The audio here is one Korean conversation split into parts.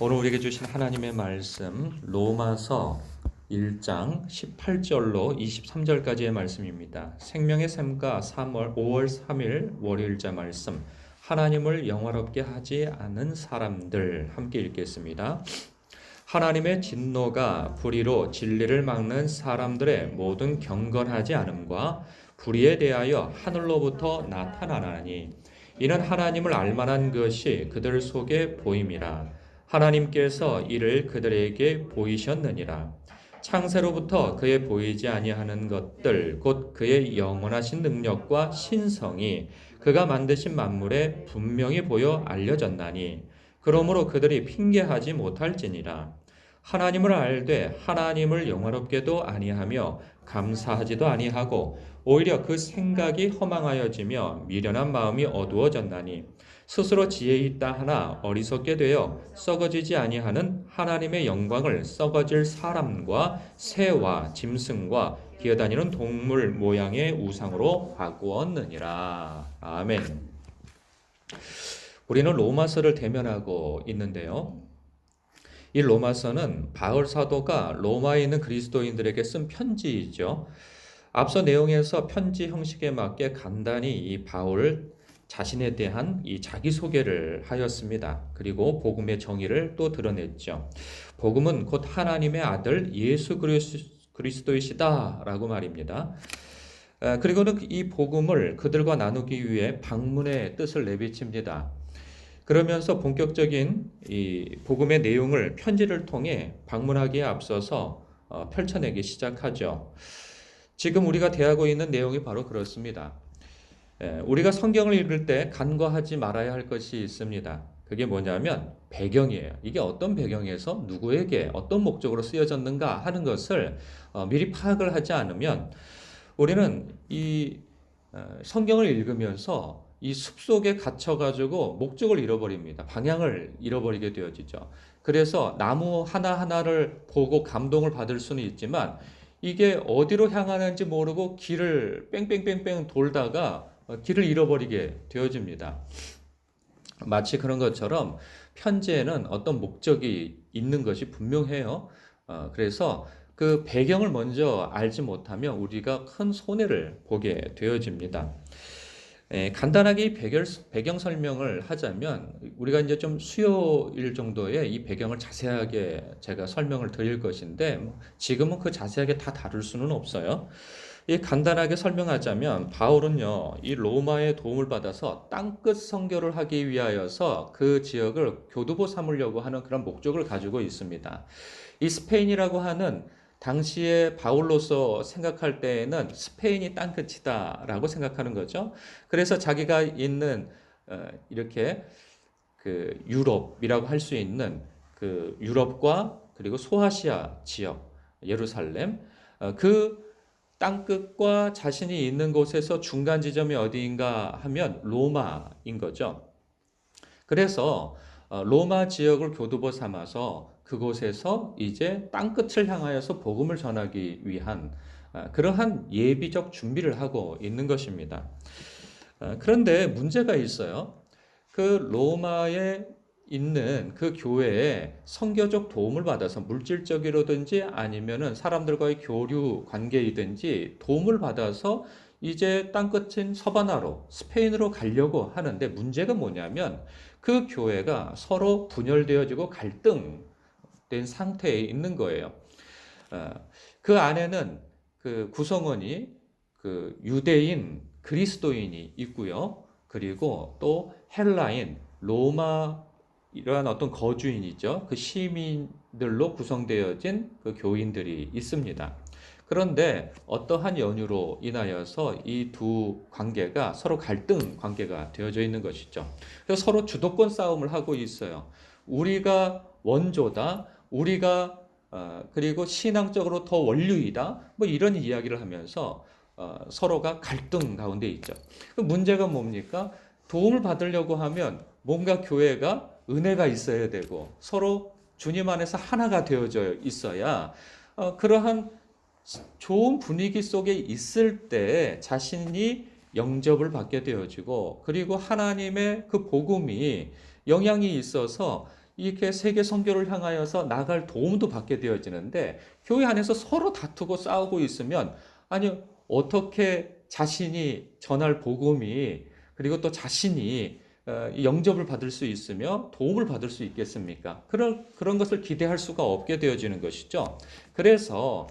오늘 우리에게 주신 하나님의 말씀 로마서 1장 18절로 23절까지의 말씀입니다. 생명의 샘과 5월 3일 월요일자 말씀, 하나님을 영화롭게 하지 않은 사람들, 함께 읽겠습니다. 하나님의 진노가 불의로 진리를 막는 사람들의 모든 경건하지 않음과 불의에 대하여 하늘로부터 나타나나니 이는 하나님을 알만한 것이 그들 속에 보임이라. 하나님께서 이를 그들에게 보이셨느니라. 창세로부터 그의 보이지 아니하는 것들 곧 그의 영원하신 능력과 신성이 그가 만드신 만물에 분명히 보여 알려졌나니 그러므로 그들이 핑계하지 못할지니라. 하나님을 알되 하나님을 영화롭게도 아니하며 감사하지도 아니하고 오히려 그 생각이 허망하여지며 미련한 마음이 어두워졌나니 스스로 지혜 있다 하나 어리석게 되어 썩어지지 아니하는 하나님의 영광을 썩어질 사람과 새와 짐승과 기어다니는 동물 모양의 우상으로 바꾸었느니라. 아멘. 우리는 로마서를 대면하고 있는데요. 이 로마서는 바울 사도가 로마에 있는 그리스도인들에게 쓴 편지이죠. 앞서 내용에서 편지 형식에 맞게 간단히 이 바울 자신에 대한 이 자기소개를 하였습니다. 그리고 복음의 정의를 또 드러냈죠. 복음은 곧 하나님의 아들 예수 그리스도이시다라고 말입니다. 그리고는 이 복음을 그들과 나누기 위해 방문의 뜻을 내비칩니다. 그러면서 본격적인 이 복음의 내용을 편지를 통해 방문하기에 앞서서 펼쳐내기 시작하죠. 지금 우리가 대하고 있는 내용이 바로 그렇습니다. 우리가 성경을 읽을 때 간과하지 말아야 할 것이 있습니다. 그게 뭐냐면 배경이에요. 이게 어떤 배경에서 누구에게 어떤 목적으로 쓰여졌는가 하는 것을 미리 파악을 하지 않으면 우리는 이 성경을 읽으면서 이 숲속에 갇혀가지고 목적을 잃어버립니다. 방향을 잃어버리게 되어지죠. 그래서 나무 하나하나를 보고 감동을 받을 수는 있지만 이게 어디로 향하는지 모르고 길을 뺑뺑뺑뺑 돌다가 길을 잃어버리게 되어집니다. 마치 그런 것처럼 편지에는 어떤 목적이 있는 것이 분명해요. 그래서 그 배경을 먼저 알지 못하면 우리가 큰 손해를 보게 되어집니다. 간단하게 이 배경 설명을 하자면 우리가 이제 좀 수요일 정도의 이 배경을 자세하게 제가 설명을 드릴 것인데 지금은 그 자세하게 다 다룰 수는 없어요. 이 간단하게 설명하자면 바울은요, 이 로마의 도움을 받아서 땅끝 선교를 하기 위하여서 그 지역을 교두보 삼으려고 하는 그런 목적을 가지고 있습니다. 이 스페인이라고 하는 당시에 바울로서 생각할 때에는 스페인이 땅끝이다라고 생각하는 거죠. 그래서 자기가 있는 이렇게 그 유럽이라고 할 수 있는 그 유럽과 그리고 소아시아 지역, 예루살렘, 그 땅끝과 자신이 있는 곳에서 중간 지점이 어디인가 하면 로마인 거죠. 그래서 로마 지역을 교두보 삼아서 그곳에서 이제 땅끝을 향하여서 복음을 전하기 위한 그러한 예비적 준비를 하고 있는 것입니다. 그런데 문제가 있어요. 그 로마에 있는 그 교회에 선교적 도움을 받아서 물질적이라든지 아니면은 사람들과의 교류 관계이든지 도움을 받아서 이제 땅끝인 서바나로 스페인으로 가려고 하는데 문제가 뭐냐면 그 교회가 서로 분열되어지고 갈등된 상태에 있는 거예요. 그 안에는 그 구성원이 그 유대인 그리스도인이 있고요. 그리고 또 헬라인 로마 이러한 어떤 거주인이죠. 그 시민들로 구성되어진 그 교인들이 있습니다. 그런데 어떠한 연유로 인하여서 이 두 관계가 서로 갈등 관계가 되어져 있는 것이죠. 그래서 서로 주도권 싸움을 하고 있어요. 우리가 원조다. 우리가 그리고 신앙적으로 더 원류이다. 뭐 이런 이야기를 하면서 서로가 갈등 가운데 있죠. 그 문제가 뭡니까? 도움을 받으려고 하면 뭔가 교회가 은혜가 있어야 되고 서로 주님 안에서 하나가 되어져 있어야 그러한 좋은 분위기 속에 있을 때 자신이 영접을 받게 되어지고 그리고 하나님의 그 복음이 영향이 있어서 이렇게 세계 선교를 향하여서 나갈 도움도 받게 되어지는데 교회 안에서 서로 다투고 싸우고 있으면 아니 어떻게 자신이 전할 복음이 그리고 또 자신이 영접을 받을 수 있으며 도움을 받을 수 있겠습니까? 그런 것을 기대할 수가 없게 되어지는 것이죠. 그래서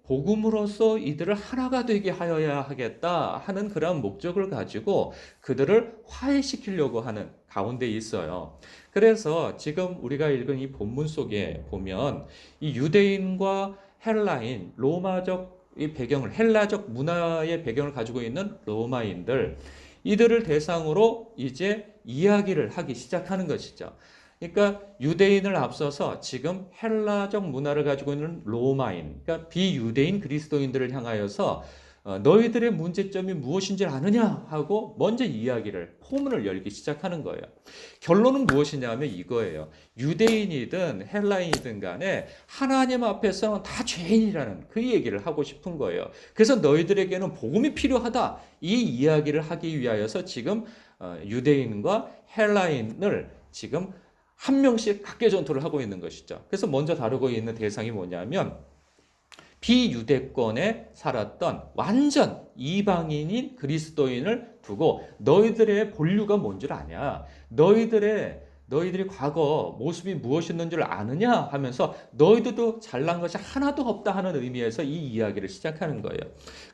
복음으로서 이들을 하나가 되게 하여야 하겠다 하는 그런 목적을 가지고 그들을 화해시키려고 하는 가운데 있어요. 그래서 지금 우리가 읽은 이 본문 속에 보면 이 유대인과 헬라인, 로마적 이 배경을, 헬라적 문화의 배경을 가지고 있는 로마인들, 이들을 대상으로 이제 이야기를 하기 시작하는 것이죠. 그러니까 유대인을 앞서서 지금 헬라적 문화를 가지고 있는 로마인, 그러니까 비유대인 그리스도인들을 향하여서 너희들의 문제점이 무엇인지 아느냐 하고 먼저 이야기를, 포문을 열기 시작하는 거예요. 결론은 무엇이냐면 이거예요. 유대인이든 헬라인이든 간에 하나님 앞에서는 다 죄인이라는 그 얘기를 하고 싶은 거예요. 그래서 너희들에게는 복음이 필요하다. 이 이야기를 하기 위하여서 지금 유대인과 헬라인을 지금 한 명씩 각계 전투를 하고 있는 것이죠. 그래서 먼저 다루고 있는 대상이 뭐냐면 비유대권에 살았던 완전 이방인인 그리스도인을 두고 너희들의 본류가 뭔 줄 아냐? 너희들이 과거 모습이 무엇이었는지를 아느냐? 하면서 너희들도 잘난 것이 하나도 없다 하는 의미에서 이 이야기를 시작하는 거예요.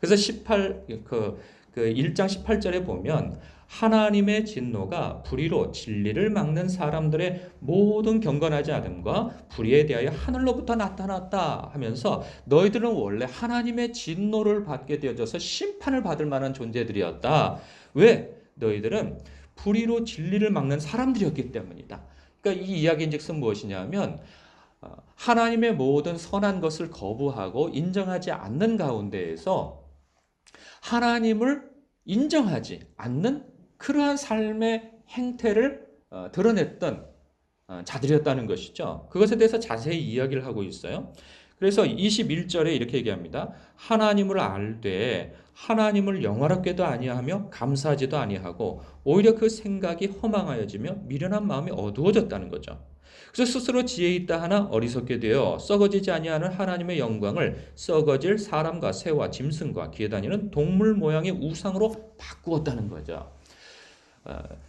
그래서 1장 18절에 보면 하나님의 진노가 불의로 진리를 막는 사람들의 모든 경건하지 않음과 불의에 대하여 하늘로부터 나타났다 하면서 너희들은 원래 하나님의 진노를 받게 되어져서 심판을 받을 만한 존재들이었다. 왜? 너희들은 불의로 진리를 막는 사람들이었기 때문이다. 그러니까 이 이야기인즉슨 무엇이냐면 하나님의 모든 선한 것을 거부하고 인정하지 않는 가운데에서 하나님을 인정하지 않는 그러한 삶의 행태를 드러냈던 자들이었다는 것이죠. 그것에 대해서 자세히 이야기를 하고 있어요. 그래서 21절에 이렇게 얘기합니다. 하나님을 알되 하나님을 영화롭게도 아니하며 감사하지도 아니하고 오히려 그 생각이 허망하여지며 미련한 마음이 어두워졌다는 거죠. 그래서 스스로 지혜 있다 하나 어리석게 되어 썩어지지 아니하는 하나님의 영광을 썩어질 사람과 새와 짐승과 기에 다니는 동물 모양의 우상으로 바꾸었다는 거죠.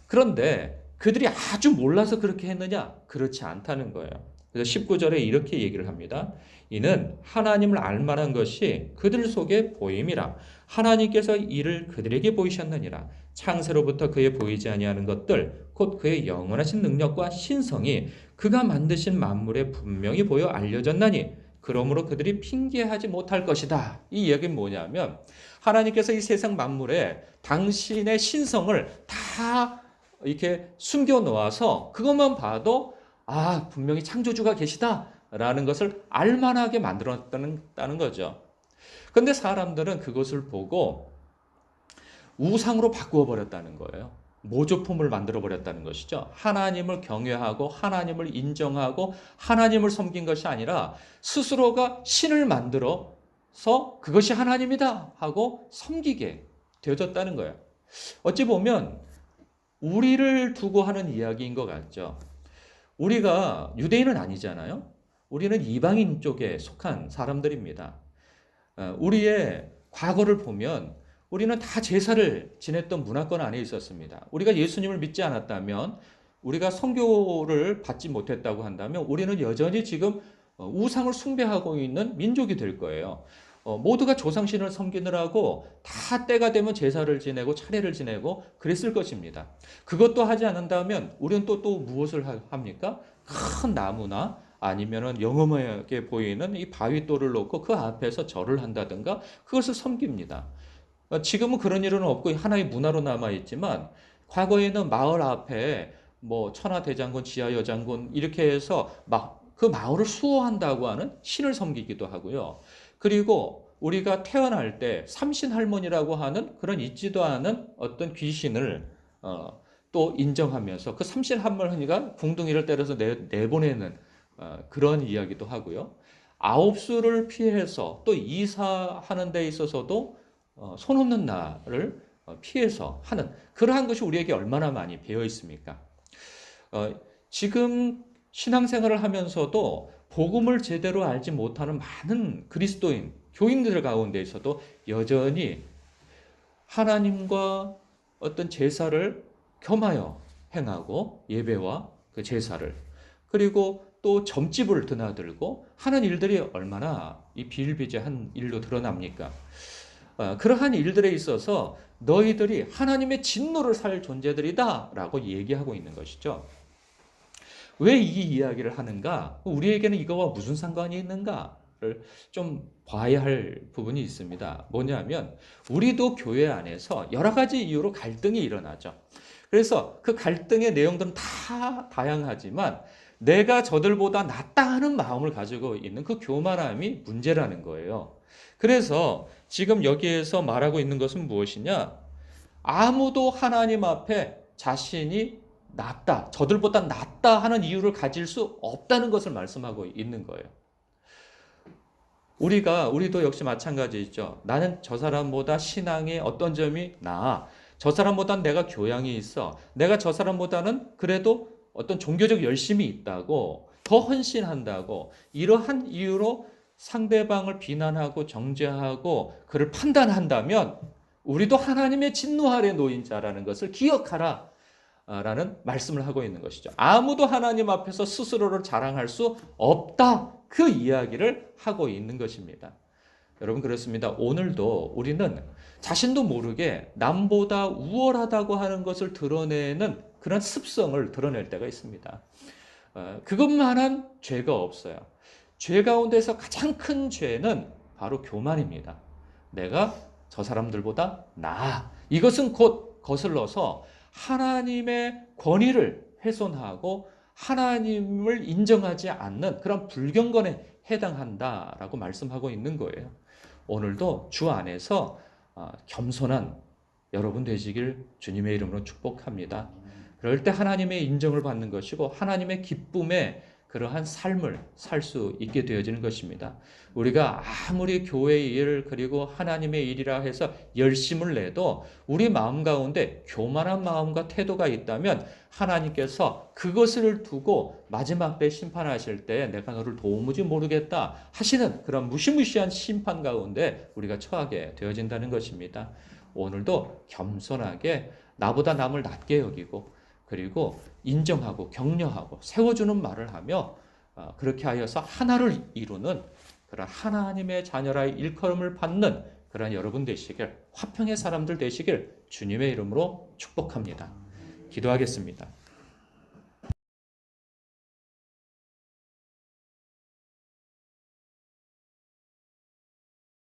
그런데 그들이 아주 몰라서 그렇게 했느냐? 그렇지 않다는 거예요. 그래서 19절에 이렇게 얘기를 합니다. 이는 하나님을 알만한 것이 그들 속에 보임이라. 하나님께서 이를 그들에게 보이셨느니라. 창세로부터 그에 보이지 아니하는 것들 곧 그의 영원하신 능력과 신성이 그가 만드신 만물에 분명히 보여 알려졌나니 그러므로 그들이 핑계하지 못할 것이다. 이 이야기는 뭐냐면 하나님께서 이 세상 만물에 당신의 신성을 다 이렇게 숨겨 놓아서 그것만 봐도 분명히 창조주가 계시다라는 것을 알만하게 만들었다는 거죠. 그런데 사람들은 그것을 보고 우상으로 바꾸어 버렸다는 거예요. 모조품을 만들어 버렸다는 것이죠. 하나님을 경외하고 하나님을 인정하고 하나님을 섬긴 것이 아니라 스스로가 신을 만들어서 그것이 하나님이다 하고 섬기게 되어졌다는 거예요. 어찌 보면 우리를 두고 하는 이야기인 것 같죠. 우리가 유대인은 아니잖아요. 우리는 이방인 쪽에 속한 사람들입니다. 우리의 과거를 보면 우리는 다 제사를 지냈던 문화권 안에 있었습니다. 우리가 예수님을 믿지 않았다면, 우리가 선교를 받지 못했다고 한다면 우리는 여전히 지금 우상을 숭배하고 있는 민족이 될 거예요. 모두가 조상신을 섬기느라고 다 때가 되면 제사를 지내고 차례를 지내고 그랬을 것입니다. 그것도 하지 않는다면 우리는 또 무엇을 합니까? 큰 나무나 아니면은 영험하게 보이는 이 바위돌을 놓고 그 앞에서 절을 한다든가 그것을 섬깁니다. 지금은 그런 일은 없고 하나의 문화로 남아 있지만 과거에는 마을 앞에 뭐 천하대장군, 지하여장군 이렇게 해서 그 마을을 수호한다고 하는 신을 섬기기도 하고요. 그리고 우리가 태어날 때 삼신할머니라고 하는 그런 있지도 않은 어떤 귀신을 또 인정하면서 그 삼신할머니가 궁둥이를 때려서 내보내는 그런 이야기도 하고요. 아홉수를 피해서 또 이사하는 데 있어서도 손 없는 날을 피해서 하는 그러한 것이 우리에게 얼마나 많이 배어 있습니까? 지금 신앙생활을 하면서도 복음을 제대로 알지 못하는 많은 그리스도인, 교인들 가운데에서도 여전히 하나님과 어떤 제사를 겸하여 행하고 예배와 그 제사를, 그리고 또 점집을 드나들고 하는 일들이 얼마나 이 비일비재한 일로 드러납니까? 그러한 일들에 있어서 너희들이 하나님의 진노를 살 존재들이다 라고 얘기하고 있는 것이죠. 왜 이 이야기를 하는가? 우리에게는 이거와 무슨 상관이 있는가를 좀 봐야 할 부분이 있습니다. 뭐냐면 우리도 교회 안에서 여러 가지 이유로 갈등이 일어나죠. 그래서 그 갈등의 내용들은 다 다양하지만 내가 저들보다 낫다 하는 마음을 가지고 있는 그 교만함이 문제라는 거예요. 그래서 지금 여기에서 말하고 있는 것은 무엇이냐? 아무도 하나님 앞에 자신이 낫다, 저들보다 낫다 하는 이유를 가질 수 없다는 것을 말씀하고 있는 거예요. 우리도 역시 마찬가지죠. 나는 저 사람보다 신앙의 어떤 점이 나아. 저 사람보다는 내가 교양이 있어. 내가 저 사람보다는 그래도 어떤 종교적 열심이 있다고, 더 헌신한다고, 이러한 이유로 상대방을 비난하고 정죄하고 그를 판단한다면 우리도 하나님의 진노 아래 놓인 자라는 것을 기억하라 라는 말씀을 하고 있는 것이죠. 아무도 하나님 앞에서 스스로를 자랑할 수 없다. 그 이야기를 하고 있는 것입니다. 여러분 그렇습니다. 오늘도 우리는 자신도 모르게 남보다 우월하다고 하는 것을 드러내는 그런 습성을 드러낼 때가 있습니다. 그것만한 죄가 없어요. 죄 가운데서 가장 큰 죄는 바로 교만입니다. 내가 저 사람들보다 나아. 이것은 곧 거슬러서 하나님의 권위를 훼손하고 하나님을 인정하지 않는 그런 불경건에 해당한다라고 말씀하고 있는 거예요. 오늘도 주 안에서 겸손한 여러분 되시길 주님의 이름으로 축복합니다. 그럴 때 하나님의 인정을 받는 것이고 하나님의 기쁨에 그러한 삶을 살 수 있게 되어지는 것입니다. 우리가 아무리 교회의 일 그리고 하나님의 일이라 해서 열심을 내도 우리 마음 가운데 교만한 마음과 태도가 있다면 하나님께서 그것을 두고 마지막 때 심판하실 때 내가 너를 도무지 모르겠다 하시는 그런 무시무시한 심판 가운데 우리가 처하게 되어진다는 것입니다. 오늘도 겸손하게 나보다 남을 낮게 여기고 그리고 인정하고 격려하고 세워주는 말을 하며 그렇게 하여서 하나를 이루는 그런 하나님의 자녀라의 일컬음을 받는 그런 여러분 되시길, 화평의 사람들 되시길 주님의 이름으로 축복합니다. 기도하겠습니다.